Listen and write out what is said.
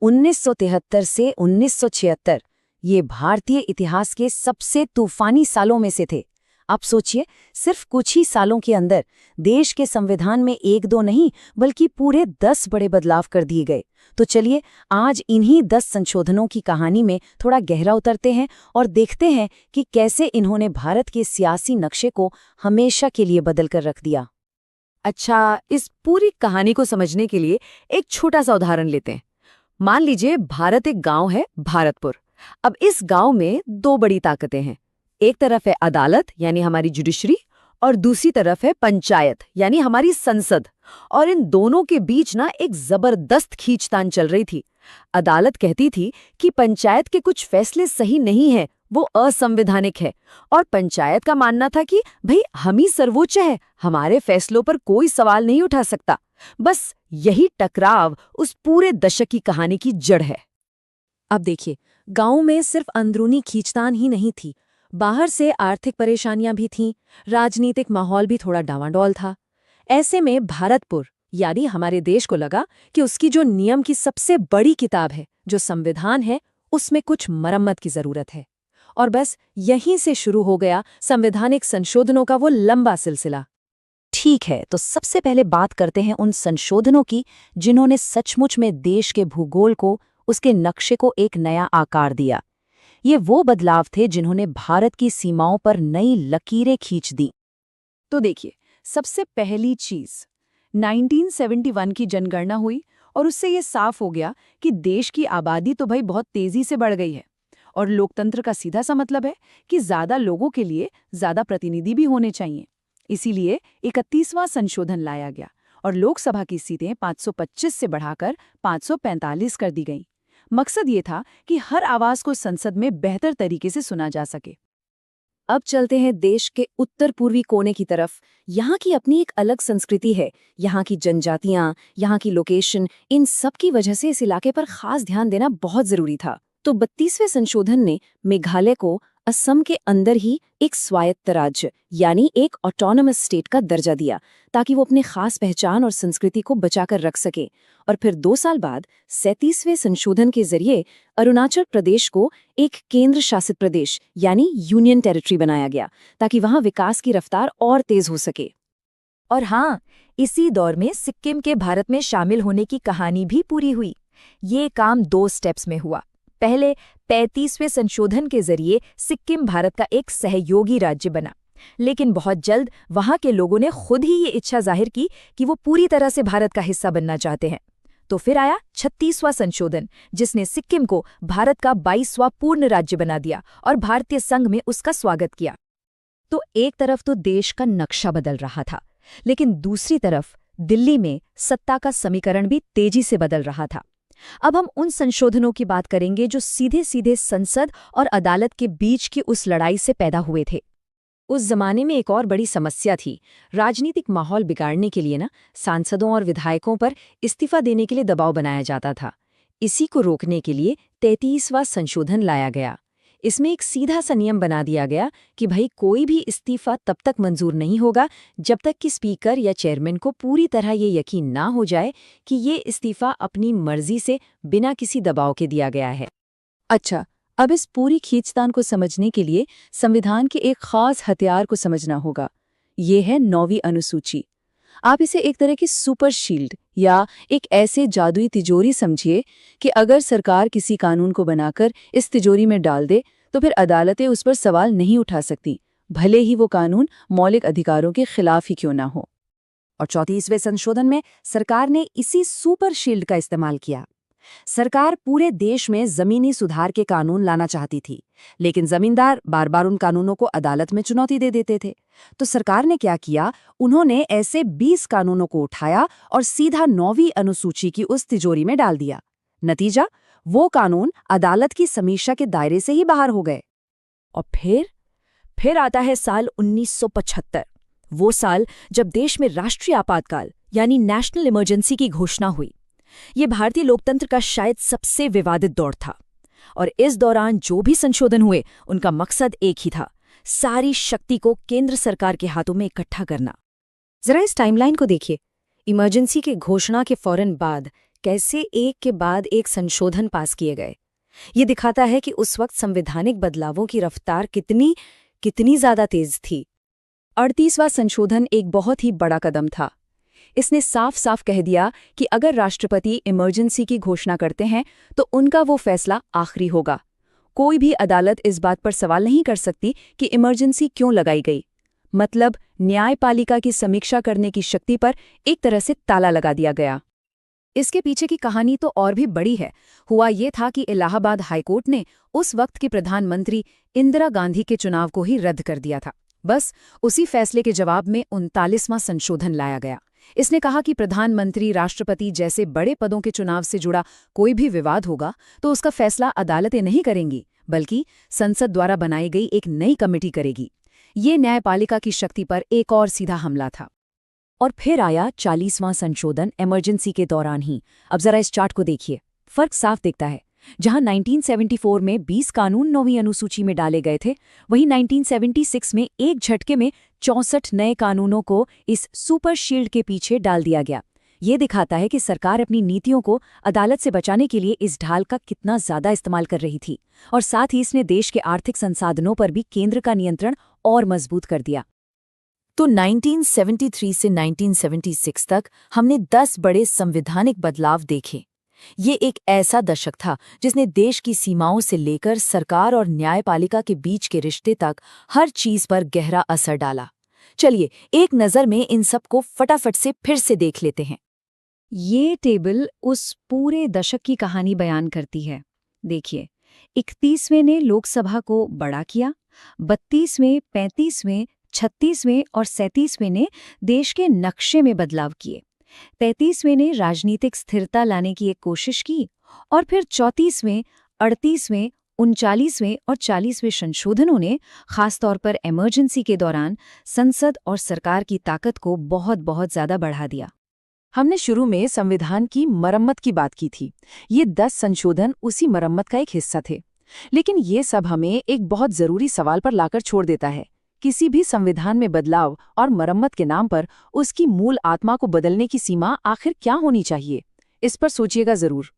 1973 से 1976 ये भारतीय इतिहास के सबसे तूफानी सालों में से थे। आप सोचिए, सिर्फ कुछ ही सालों के अंदर देश के संविधान में एक दो नहीं बल्कि पूरे 10 बड़े बदलाव कर दिए गए। तो चलिए आज इन्हीं 10 संशोधनों की कहानी में थोड़ा गहरा उतरते हैं और देखते हैं कि कैसे इन्होंने भारत के सियासी नक्शे को हमेशा के लिए बदल कर रख दिया। अच्छा, इस पूरी कहानी को समझने के लिए एक छोटा सा उदाहरण लेते हैं। मान लीजिए भारत एक गांव है, भारतपुर। अब इस गांव में दो बड़ी ताकतें हैं। एक तरफ है अदालत यानी हमारी जुडिशरी, और दूसरी तरफ है पंचायत यानी हमारी संसद। और इन दोनों के बीच ना एक जबरदस्त खींचतान चल रही थी। अदालत कहती थी कि पंचायत के कुछ फैसले सही नहीं है, वो असंवैधानिक है। और पंचायत का मानना था कि भाई हम ही सर्वोच्च है, हमारे फैसलों पर कोई सवाल नहीं उठा सकता। बस यही टकराव उस पूरे दशक की कहानी की जड़ है। अब देखिए, गांव में सिर्फ अंदरूनी खींचतान ही नहीं थी, बाहर से आर्थिक परेशानियां भी थीं, राजनीतिक माहौल भी थोड़ा डावाडोल था। ऐसे में भारतपुर यानी हमारे देश को लगा कि उसकी जो नियम की सबसे बड़ी किताब है, जो संविधान है, उसमें कुछ मरम्मत की जरूरत है। और बस यहीं से शुरू हो गया संवैधानिक संशोधनों का वो लंबा सिलसिला। ठीक है, तो सबसे पहले बात करते हैं उन संशोधनों की जिन्होंने सचमुच में देश के भूगोल को, उसके नक्शे को एक नया आकार दिया। ये वो बदलाव थे जिन्होंने भारत की सीमाओं पर नई लकीरें खींच दी। तो देखिए, सबसे पहली चीज 1971 की जनगणना हुई और उससे ये साफ हो गया कि देश की आबादी तो भाई बहुत तेजी से बढ़ गई है। और लोकतंत्र का सीधा सा मतलब है कि ज्यादा लोगों के लिए ज्यादा प्रतिनिधि भी होने चाहिए। इसीलिए 31वां संशोधन लाया गया और लोकसभा की सीटें 525 से बढ़ाकर 545 कर दी गईं। मकसद ये था कि हर आवाज को संसद में बेहतर तरीके से सुना जा सके। अब चलते हैं देश के उत्तर पूर्वी कोने की तरफ। यहाँ की अपनी एक अलग संस्कृति है। यहाँ की जनजातियाँ, यहाँ की लोकेशन, इन सब की वजह से इस इलाके पर खास ध्यान देना बहुत जरूरी था। तो 32वें संशोधन ने मेघालय को असम के अंदर ही एक स्वायत्त राज्य यानी एक ऑटोनमस स्टेट का दर्जा दिया, ताकि वो अपने खास पहचान और संस्कृति को बचाकर रख सके। और फिर 2 साल बाद 37वें संशोधन के जरिए अरुणाचल प्रदेश को एक केंद्र शासित प्रदेश यानी यूनियन टेरिटरी बनाया गया, ताकि वहां विकास की रफ्तार और तेज हो सके। और हाँ, इसी दौर में सिक्किम के भारत में शामिल होने की कहानी भी पूरी हुई। ये काम 2 स्टेप्स में हुआ। पहले 35वें संशोधन के जरिए सिक्किम भारत का एक सहयोगी राज्य बना, लेकिन बहुत जल्द वहां के लोगों ने खुद ही ये इच्छा जाहिर की कि वो पूरी तरह से भारत का हिस्सा बनना चाहते हैं। तो फिर आया 36वां संशोधन, जिसने सिक्किम को भारत का 22वां पूर्ण राज्य बना दिया और भारतीय संघ में उसका स्वागत किया। तो एक तरफ तो देश का नक्शा बदल रहा था, लेकिन दूसरी तरफ दिल्ली में सत्ता का समीकरण भी तेजी से बदल रहा था। अब हम उन संशोधनों की बात करेंगे जो सीधे सीधे संसद और अदालत के बीच की उस लड़ाई से पैदा हुए थे। उस जमाने में एक और बड़ी समस्या थी। राजनीतिक माहौल बिगाड़ने के लिए सांसदों और विधायकों पर इस्तीफा देने के लिए दबाव बनाया जाता था। इसी को रोकने के लिए 33वां संशोधन लाया गया। इसमें एक सीधा सा नियम बना दिया गया कि भाई कोई भी इस्तीफा तब तक मंजूर नहीं होगा जब तक कि स्पीकर या चेयरमैन को पूरी तरह ये यकीन ना हो जाए कि ये इस्तीफा अपनी मर्जी से बिना किसी दबाव के दिया गया है। अच्छा, अब इस पूरी खींचतान को समझने के लिए संविधान के एक खास हथियार को समझना होगा। ये है 9वीं अनुसूची। आप इसे एक तरह की सुपर शील्ड या एक ऐसे जादुई तिजोरी समझिए कि अगर सरकार किसी कानून को बनाकर इस तिजोरी में डाल दे तो फिर अदालतें उस पर सवाल नहीं उठा सकती, भले ही वो कानून मौलिक अधिकारों के खिलाफ ही क्यों ना हो। और 34वें संशोधन में सरकार ने इसी सुपर शील्ड का इस्तेमाल किया। सरकार पूरे देश में जमीनी सुधार के कानून लाना चाहती थी, लेकिन जमींदार बार बार उन कानूनों को अदालत में चुनौती दे देते थे। तो सरकार ने क्या किया, उन्होंने ऐसे 20 कानूनों को उठाया और सीधा 9वीं अनुसूची की उस तिजोरी में डाल दिया। नतीजा, वो कानून अदालत की समीक्षा के दायरे से ही बाहर हो गए। और फिर आता है साल 1975, वो साल जब देश में राष्ट्रीय आपातकाल यानी नेशनल इमरजेंसी की घोषणा हुई। ये भारतीय लोकतंत्र का शायद सबसे विवादित दौर था। और इस दौरान जो भी संशोधन हुए, उनका मकसद एक ही था, सारी शक्ति को केंद्र सरकार के हाथों में इकट्ठा करना। जरा इस टाइमलाइन को देखिए। इमरजेंसी के घोषणा के फौरन बाद कैसे एक के बाद एक संशोधन पास किए गए। ये दिखाता है कि उस वक्त संवैधानिक बदलावों की रफ्तार कितनी ज्यादा तेज थी। 38वां संशोधन एक बहुत ही बड़ा कदम था। इसने साफ साफ कह दिया कि अगर राष्ट्रपति इमरजेंसी की घोषणा करते हैं तो उनका वो फैसला आखिरी होगा। कोई भी अदालत इस बात पर सवाल नहीं कर सकती कि इमरजेंसी क्यों लगाई गई। मतलब न्यायपालिका की समीक्षा करने की शक्ति पर एक तरह से ताला लगा दिया गया। इसके पीछे की कहानी तो और भी बड़ी है। हुआ ये था कि इलाहाबाद हाईकोर्ट ने उस वक्त की प्रधानमंत्री इंदिरा गांधी के चुनाव को ही रद्द कर दिया था। बस उसी फैसले के जवाब में 39वां संशोधन लाया गया। इसने कहा कि प्रधानमंत्री, राष्ट्रपति जैसे बड़े पदों के चुनाव से जुड़ा कोई भी विवाद होगा तो उसका फैसला अदालतें नहीं करेंगी, बल्कि संसद द्वारा बनाई गई एक नई कमेटी करेगी। ये न्यायपालिका की शक्ति पर एक और सीधा हमला था। और फिर आया 40वां संशोधन इमरजेंसी के दौरान ही। अब जरा इस चार्ट को देखिए, फर्क साफ दिखता है। जहां 1974 में 20 कानून 9वीं अनुसूची में डाले गए थे, वहीं 1976 में एक झटके में 64 नए कानूनों को इस सुपर शील्ड के पीछे डाल दिया गया। ये दिखाता है कि सरकार अपनी नीतियों को अदालत से बचाने के लिए इस ढाल का कितना ज्यादा इस्तेमाल कर रही थी, और साथ ही इसने देश के आर्थिक संसाधनों पर भी केंद्र का नियंत्रण और मजबूत कर दिया। तो 1973 से 1976 तक हमने 10 बड़े संवैधानिक बदलाव देखे। ये एक ऐसा दशक था जिसने देश की सीमाओं से लेकर सरकार और न्यायपालिका के बीच के रिश्ते तक हर चीज पर गहरा असर डाला। चलिए एक नज़र में इन सब को फटाफट से फिर से देख लेते हैं। ये टेबल उस पूरे दशक की कहानी बयान करती है। देखिए, 31वें ने लोकसभा को बड़ा किया, 32वें, 35वें, 36वें और 37वें ने देश के नक्शे में बदलाव किए। 33वें ने राजनीतिक स्थिरता लाने की एक कोशिश की, और फिर 34वें, 38वें, 39वें और 40वें संशोधनों ने खासतौर पर इमरजेंसी के दौरान संसद और सरकार की ताकत को बहुत ज्यादा बढ़ा दिया। हमने शुरू में संविधान की मरम्मत की बात की थी। ये 10 संशोधन उसी मरम्मत का एक हिस्सा थे। लेकिन ये सब हमें एक बहुत जरूरी सवाल पर लाकर छोड़ देता है। किसी भी संविधान में बदलाव और मरम्मत के नाम पर उसकी मूल आत्मा को बदलने की सीमा आखिर क्या होनी चाहिए? इस पर सोचिएगा जरूर।